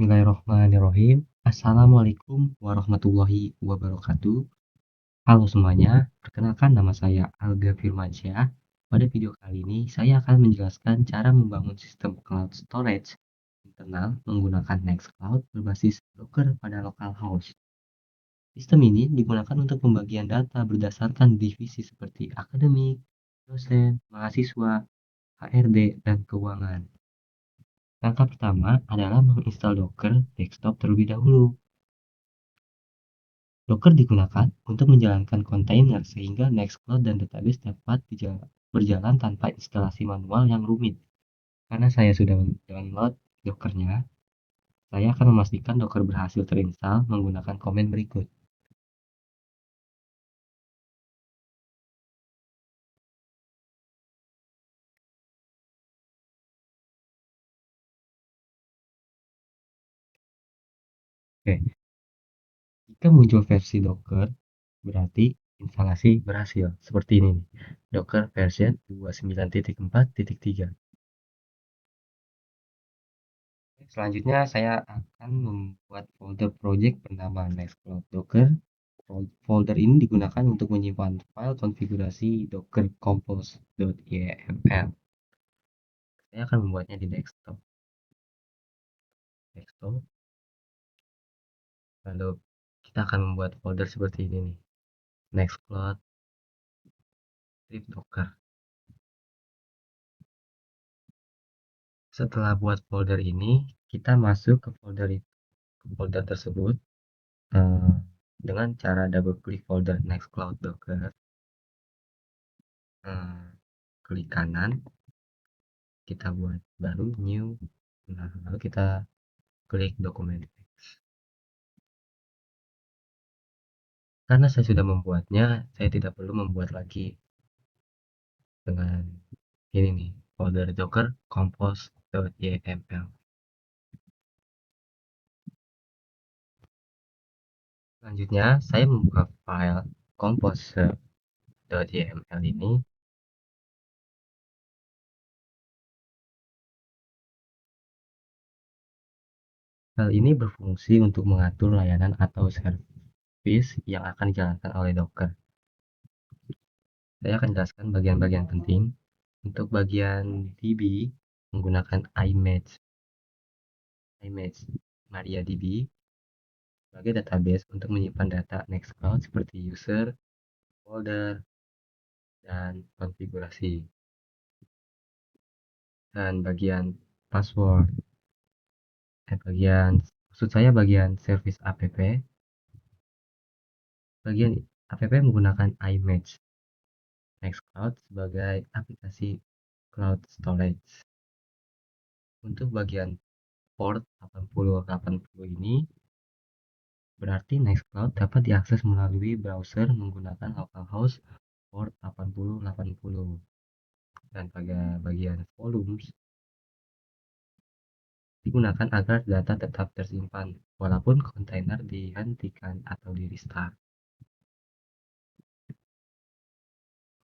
Bismillahirrahmanirrahim. Assalamualaikum warahmatullahi wabarakatuh. Halo semuanya, perkenalkan nama saya Alga Firmansyah. Pada video kali ini, saya akan menjelaskan cara membangun sistem cloud storage internal menggunakan Nextcloud berbasis Docker pada localhost. Sistem ini digunakan untuk pembagian data berdasarkan divisi seperti akademik, dosen, mahasiswa, HRD, dan keuangan. Langkah pertama adalah menginstal Docker desktop terlebih dahulu. Docker digunakan untuk menjalankan kontainer sehingga Nextcloud dan database dapat berjalan tanpa instalasi manual yang rumit. Karena saya sudah download Dockernya, saya akan memastikan Docker berhasil terinstall menggunakan komen berikut. Oke, jika muncul versi Docker, berarti instalasi berhasil. Seperti ini nih, Docker version 29.4.3. Selanjutnya saya akan membuat folder project bernama Nextcloud Docker. Folder ini digunakan untuk menyimpan file konfigurasi Docker compose.yml. Saya akan membuatnya di desktop. Lalu kita akan membuat folder seperti ini nih. Nextcloud script Docker. Setelah buat folder ini, kita masuk ke folder tersebut dengan cara double klik folder Nextcloud Docker. Klik kanan, kita buat baru new. Nah, lalu kita klik dokumen. Karena saya sudah membuatnya, saya tidak perlu membuat lagi dengan ini nih, folder docker compose.yml. Selanjutnya, saya membuka file compose.yml ini. File ini berfungsi untuk mengatur layanan atau service yang akan dijalankan oleh Docker. Saya akan jelaskan bagian-bagian penting. Untuk bagian DB menggunakan image MariaDB sebagai database untuk menyimpan data Nextcloud seperti user, folder, dan konfigurasi. Dan bagian password, bagian service app. Bagian app menggunakan image Nextcloud sebagai aplikasi cloud storage. Untuk bagian port 8080 ini berarti Nextcloud dapat diakses melalui browser menggunakan localhost port 8080. Dan pada bagian volumes digunakan agar data tetap tersimpan walaupun kontainer dihentikan atau di restart.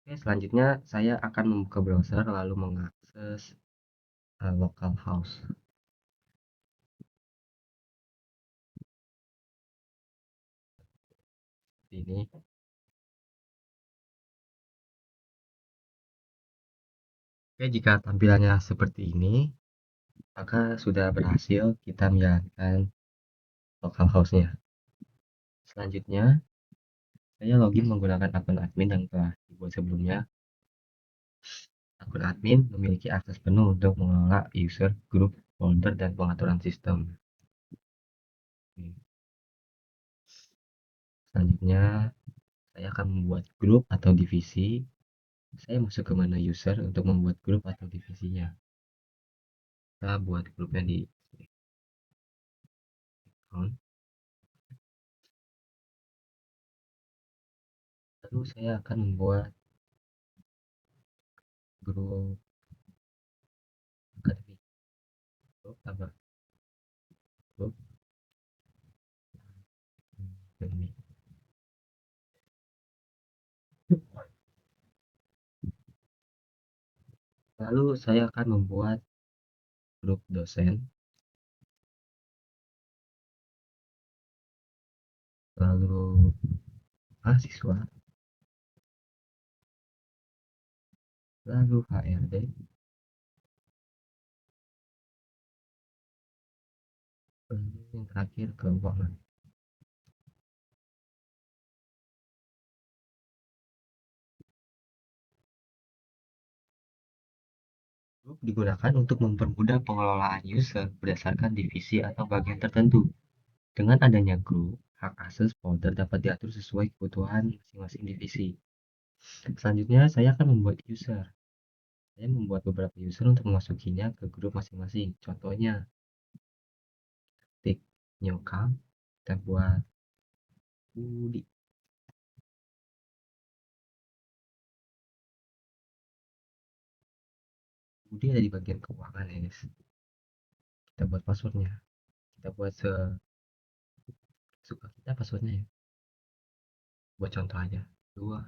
Oke, selanjutnya saya akan membuka browser lalu mengakses localhost. Ini. Oke, jika tampilannya seperti ini, maka sudah berhasil kita menjalankan localhost-nya. Selanjutnya, saya login menggunakan akun admin yang telah dibuat sebelumnya. Akun admin memiliki akses penuh untuk mengelola user, group, folder, dan pengaturan sistem. Selanjutnya, saya akan membuat grup atau divisi. Saya masuk ke menu user untuk membuat grup atau divisinya. Kita buat grupnya di account. Lalu saya akan membuat grup akademik. Grup apa? Grup akademik. Lalu saya akan membuat grup dosen. lalu mahasiswa, lalu HRD, lalu yang terakhir keuangan. Grup digunakan untuk mempermudah pengelolaan user berdasarkan divisi atau bagian tertentu. Dengan adanya grup, hak akses folder dapat diatur sesuai kebutuhan masing-masing divisi. Selanjutnya, saya akan membuat user. Saya membuat beberapa user untuk memasukinya ke grup masing-masing. Contohnya, ketik nyokam, kita buat Budi. Budi ada di bagian keuangan ya guys. Kita buat passwordnya. Kita buat sesuka kita passwordnya ya. Buat contoh aja. Dua.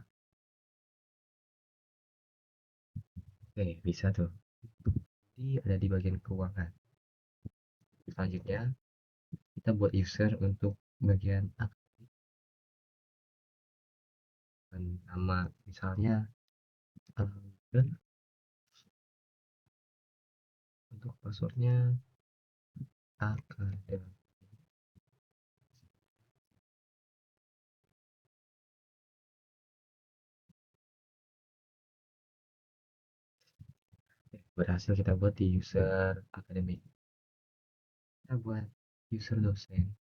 Oke, bisa tuh. Budi ada di bagian keuangan. Selanjutnya, kita buat user untuk bagian aktif dan nama misalnya dan untuk passwordnya akademi. Berhasil kita buat di user akademik. Kita buat user dosen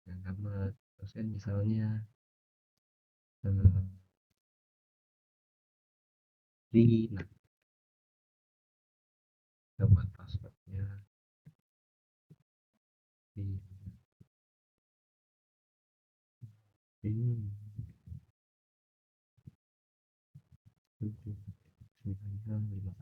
dan nama dosen misalnya Rina. Kita buat passwordnya Rina. Rina. 795.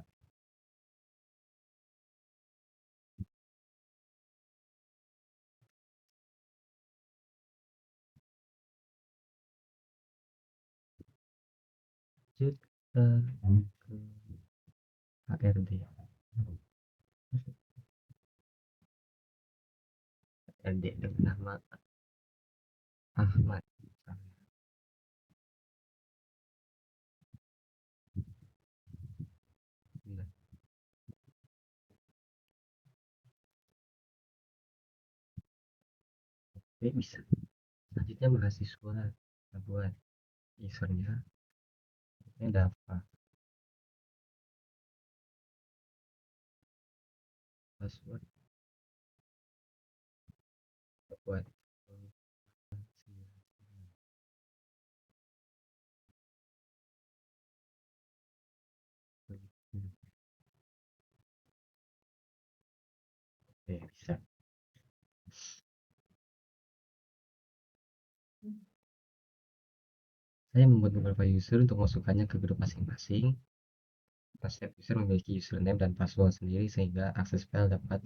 Lanjut ke HRD. HRD dengan nama Ahmad. Nah, oke, bisa. Selanjutnya mahasiswa. Kita buat usernya. Ini ada apa? Password. Kita buat oke, bisa. Saya membuat beberapa user untuk masukkannya ke grup masing-masing. Setiap user memiliki username dan password sendiri sehingga akses file dapat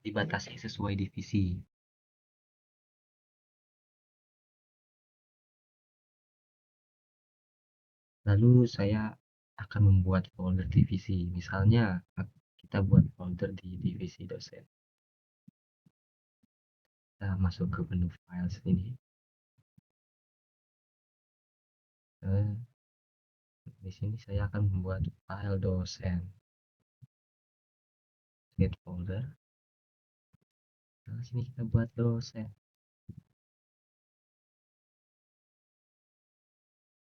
dibatasi sesuai divisi. Lalu saya akan membuat folder divisi. Misalnya kita buat folder di divisi dosen. Kita masuk ke menu file sini. Di sini saya akan membuat file dosen. Create folder. Nah, sini kita buat dosen.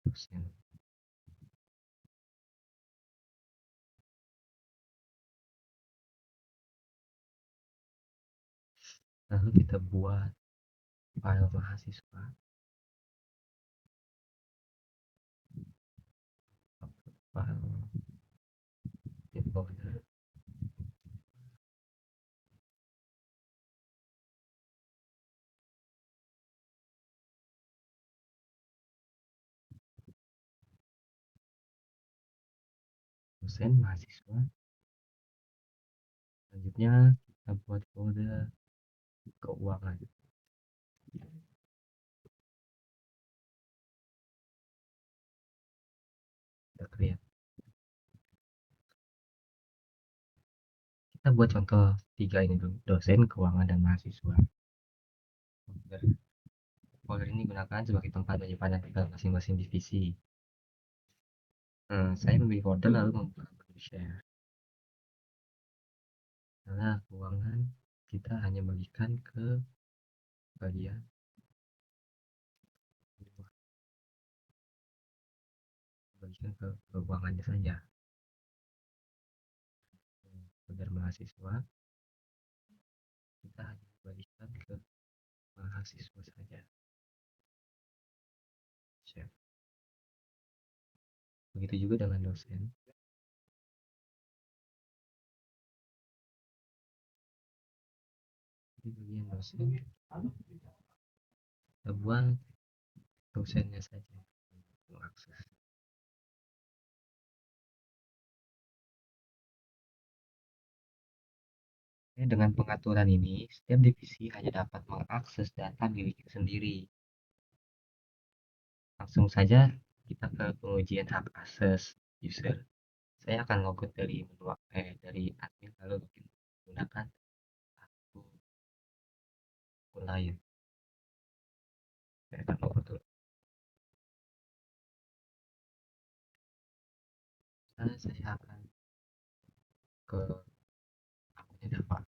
Dosen. Lalu kita buat file mahasiswa. File folder. Dosen mahasiswa. Selanjutnya kita buat folder keuangan. Kita create. Kita buat contoh tiga ini dulu, dosen, keuangan, dan mahasiswa. Folder, folder ini gunakan sebagai tempat menyimpan artikel masing-masing divisi. Saya memilih folder lalu membuka menu share. Karena keuangan kita hanya bagikan ke bagian bagikan ke keuangannya saja. Folder mahasiswa kita hanya bagikan ke mahasiswa saja. Share. Begitu juga dengan dosen. Di bagian dosen kita buang dosennya saja mengakses. Dengan pengaturan ini, setiap divisi hanya dapat mengakses data miliknya sendiri. Langsung saja kita ke pengujian hak akses user. Saya akan logout dari menu dari admin lalu login menggunakan akun lain. Saya akan logout dulu. Saya akan ke akunnya dapat.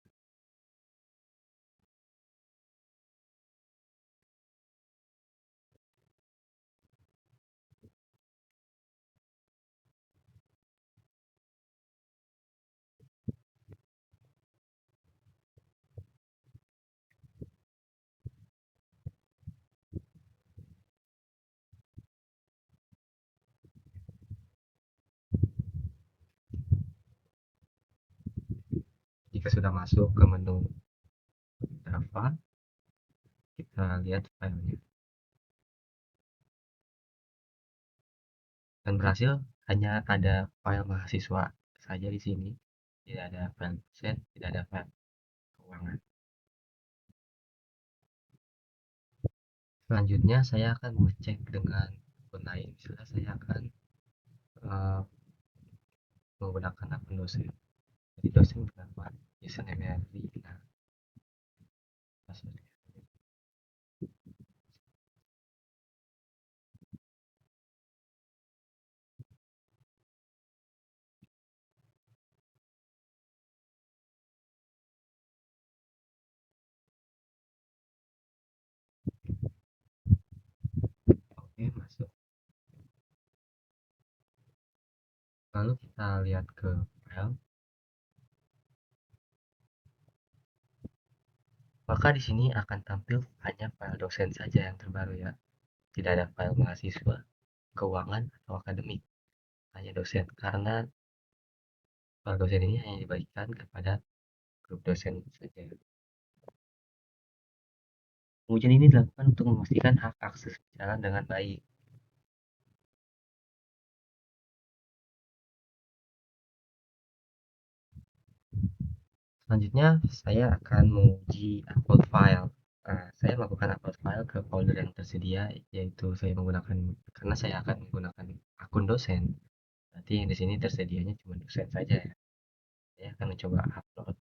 Jika sudah masuk ke menu Java, kita lihat filenya. Dan berhasil hanya ada file mahasiswa saja di sini. Tidak ada file dosen, tidak ada file keuangan. Selanjutnya saya akan mengecek dengan akun lain. Misalnya saya akan menggunakan akun dosen. Jadi dosen berapa? Username-nya Rina. Passwordnya. Oke, masuk. Lalu kita lihat ke file. Maka di sini akan tampil hanya file dosen saja yang terbaru ya. Tidak ada file mahasiswa, keuangan, atau akademik. Hanya dosen. Karena file dosen ini hanya dibagikan kepada grup dosen saja. Pengujian ini dilakukan untuk memastikan hak akses berjalan dengan baik. Selanjutnya, saya akan menguji upload file. Saya melakukan upload file ke folder yang tersedia, yaitu saya menggunakan karena saya akan menggunakan akun dosen. Berarti di sini tersedianya cuma dosen saja ya. Saya akan mencoba upload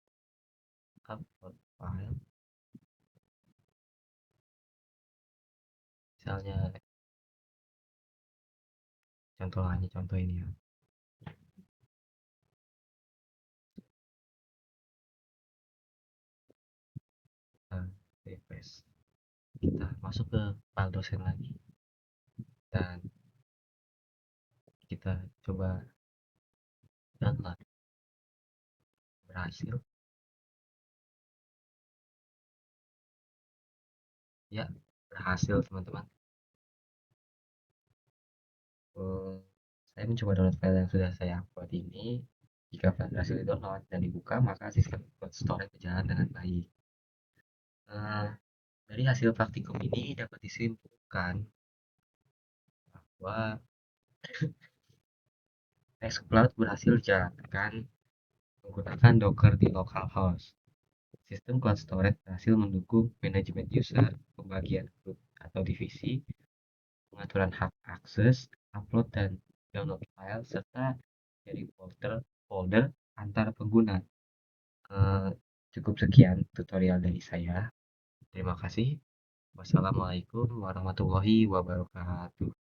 file. Misalnya contoh ini ya. Refresh. Kita masuk ke file dosen lagi dan kita coba download. Berhasil. Ya, berhasil teman-teman. Saya mencoba download file yang sudah saya upload ini. Jika file berhasil di-download dan dibuka, maka sistem cloud storage berjalan dengan baik. Dari hasil praktikum ini dapat disimpulkan bahwa Nextcloud berhasil dijalankan menggunakan Docker di localhost. Sistem cloud storage berhasil mendukung manajemen user, pembagian grup atau divisi, pengaturan hak akses, upload dan download file, serta dari folder antar pengguna. Cukup sekian tutorial dari saya. Terima kasih. Wassalamualaikum warahmatullahi wabarakatuh.